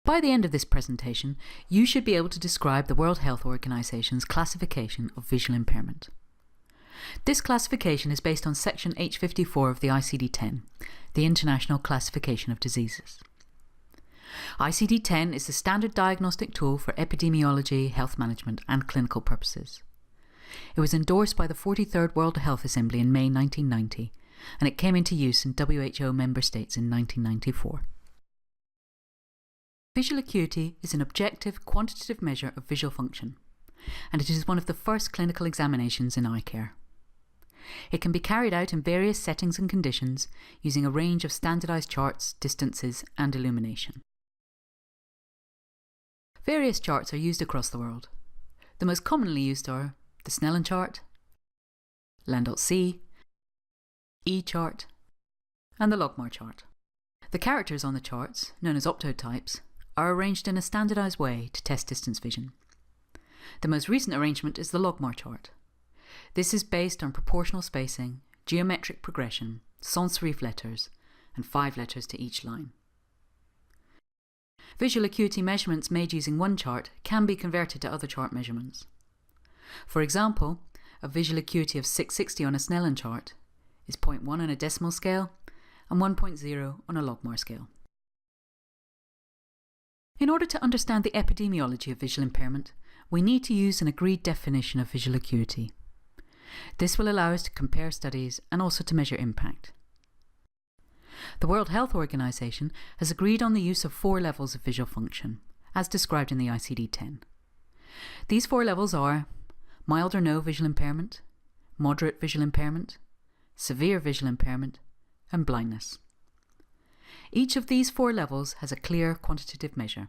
By the end of this presentation, you should be able to describe the World Health Organization's classification of visual impairment. This classification is based on section H54 of the ICD-10, the International Classification of Diseases. ICD-10 is the standard diagnostic tool for epidemiology, health management and clinical purposes. It was endorsed by the 43rd World Health Assembly in May 1990, and it came into use in WHO member states in 1994. Visual acuity is an objective, quantitative measure of visual function, and it is one of the first clinical examinations in eye care. It can be carried out in various settings and conditions using a range of standardized charts, distances, and illumination. Various charts are used across the world. The most commonly used are the Snellen chart, Landolt-C, E-chart, and the Logmar chart. The characters on the charts, known as optotypes, are arranged in a standardized way to test distance vision. The most recent arrangement is the Logmar chart. This is based on proportional spacing, geometric progression, sans serif letters, and 5 letters to each line. Visual acuity measurements made using one chart can be converted to other chart measurements. For example, a visual acuity of 660 on a Snellen chart is 0.1 on a decimal scale and 1.0 on a Logmar scale. In order to understand the epidemiology of visual impairment, we need to use an agreed definition of visual acuity. This will allow us to compare studies and also to measure impact. The World Health Organization has agreed on the use of 4 levels of visual function, as described in the ICD-10. These 4 levels are mild or no visual impairment, moderate visual impairment, severe visual impairment, and blindness. Each of these 4 levels has a clear quantitative measure.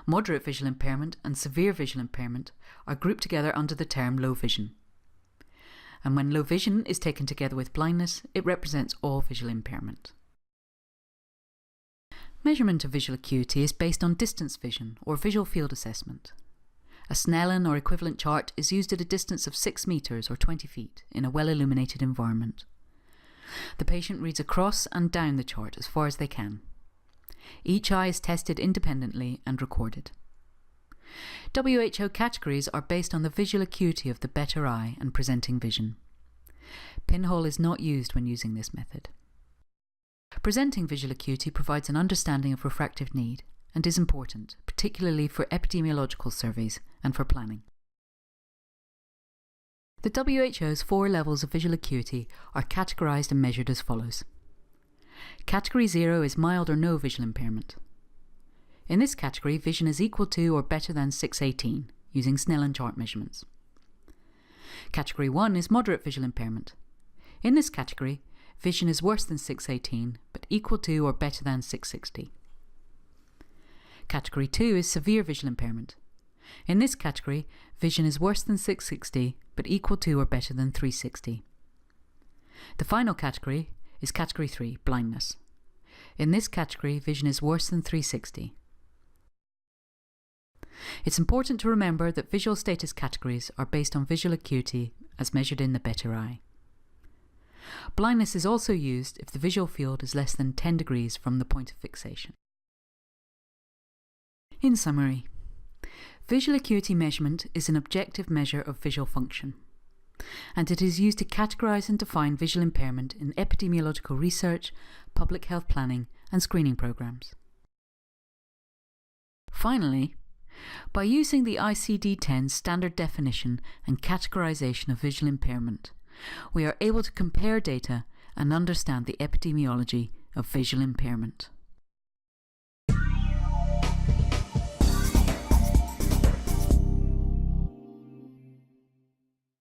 Moderate visual impairment and severe visual impairment are grouped together under the term low vision. And when low vision is taken together with blindness, it represents all visual impairment. Measurement of visual acuity is based on distance vision or visual field assessment. A Snellen or equivalent chart is used at a distance of 6 meters or 20 feet in a well-illuminated environment. The patient reads across and down the chart as far as they can. Each eye is tested independently and recorded. WHO categories are based on the visual acuity of the better eye and presenting vision. Pinhole is not used when using this method. Presenting visual acuity provides an understanding of refractive need and is important, particularly for epidemiological surveys and for planning. The WHO's 4 levels of visual acuity are categorized and measured as follows. Category 0 is mild or no visual impairment. In this category, vision is equal to or better than 618, using Snellen chart measurements. Category 1 is moderate visual impairment. In this category, vision is worse than 618, but equal to or better than 660. Category 2 is severe visual impairment. In this category, vision is worse than 660, but equal to or better than 360. The final category is Category 3, blindness. In this category, vision is worse than 360. It's important to remember that visual status categories are based on visual acuity as measured in the better eye. Blindness is also used if the visual field is less than 10 degrees from the point of fixation. In summary, visual acuity measurement is an objective measure of visual function, and it is used to categorize and define visual impairment in epidemiological research, public health planning, and screening programs. Finally, by using the ICD-10 standard definition and categorization of visual impairment, we are able to compare data and understand the epidemiology of visual impairment.